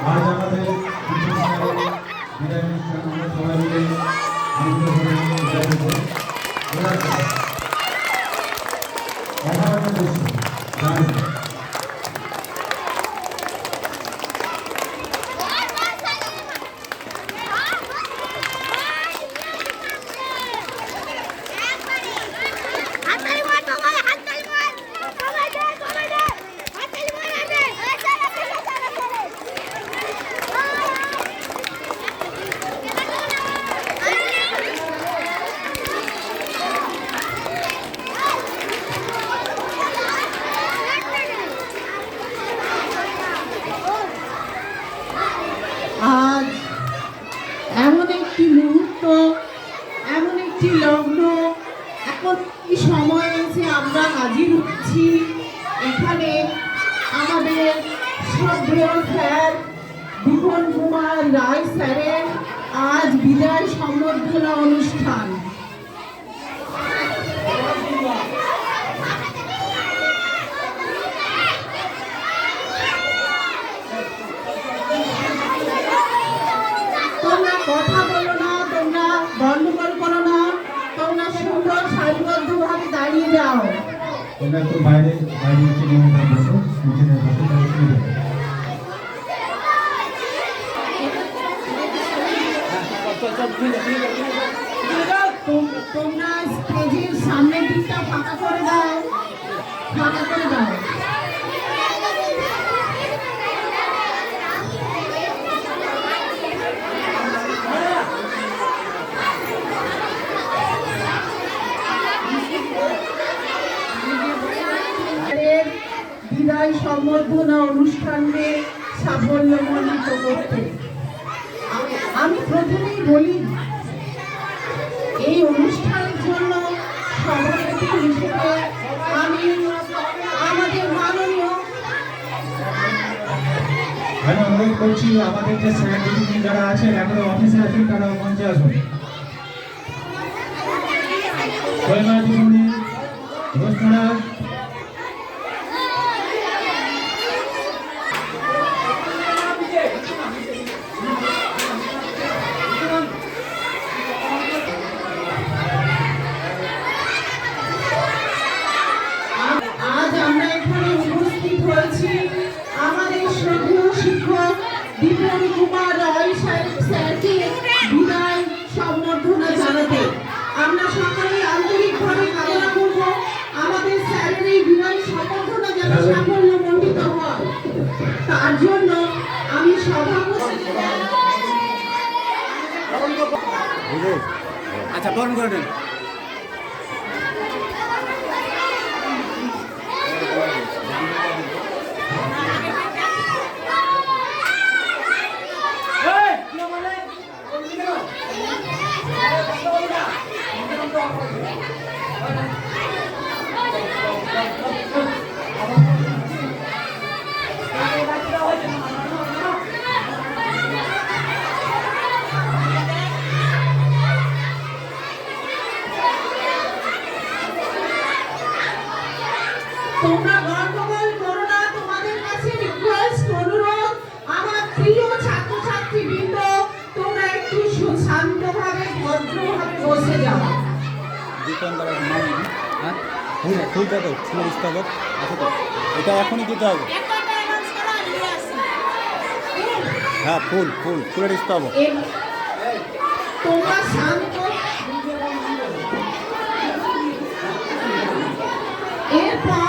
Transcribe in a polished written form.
আজ আমাদের বিদায় অনুষ্ঠান আমরা সবাই মিলে আনন্দ করে বিদায় দেব। অসাধারণ দৃশ্য দারুণ। আজ এমন একটি মুহূর্ত, এমন একটি লগ্ন, এখন কি সময় এসে আমরা হাজির হচ্ছি এখানে আমাদের শ্রদ্ধেয় স্যার বিপন কুমার রায় স্যারের আজ বিদায় সম্বর্ধনা অনুষ্ঠান। তোমরা কথা বলো না, তোমরা গন্ডগোল করো না, তোমরা সুন্দর সারিবদ্ধভাবে দাঁড়িয়ে যাও। তোমরা একটু বাইরে বাইরে একটু নিয়ে বসো, নিচে বসো, তাহলে সুবিধা হবে। তোমরা স্টেজের সামনের দিকটা ফাঁকা করে দাও, ফাঁকা করে দাও। বিদায় সম্বর্ধনা অনুষ্ঠানকে সাফল্যমণ্ডিত করতে আমি প্রথমেই বলি, এই অনুষ্ঠানের জন্য সভাপতি হিসেবে আমি আমাদের মাননীয় আমি অনুরোধ করছি আমাদের যে স্যার দিদি যারা আছেন এখনো অফিসে আছেন তারা মঞ্চে আসুন। কয়মা দিদি, রোজনারা আজ আমরা এখানে উপস্থিত হয়েছি আমাদের শ্রদ্ধেয় শিক্ষক বিপন কুমার রায় স্যারকে বিদায় সম্বর্ধনা জানাতে। আমরা সকলেই আন্তরিকভাবে কামনা করব আমাদের স্যারের এই বিদায় সম্বর্ধনা যেন সাফল্যমণ্ডিত হয়। তার জন্য আমি সভাপতি আচ্ছা বরণ করে দেন। তোমরা গন্ডগোল করো না, তোমাদের কাছে রিকোয়েস্ট, অনুরোধ, আমার প্রিয় ছাত্রছাত্রী বৃন্দ, তোমরা একটু শান্তভাবে ভদ্রভাবে বসে যাও। ফুলটা তো ফুল স্তবক আছে তো, এটা এখনই দিতে হবে। হ্যাঁ ফুল ফুল ফুলের স্তবক। তোমরা শান্ত, এরপর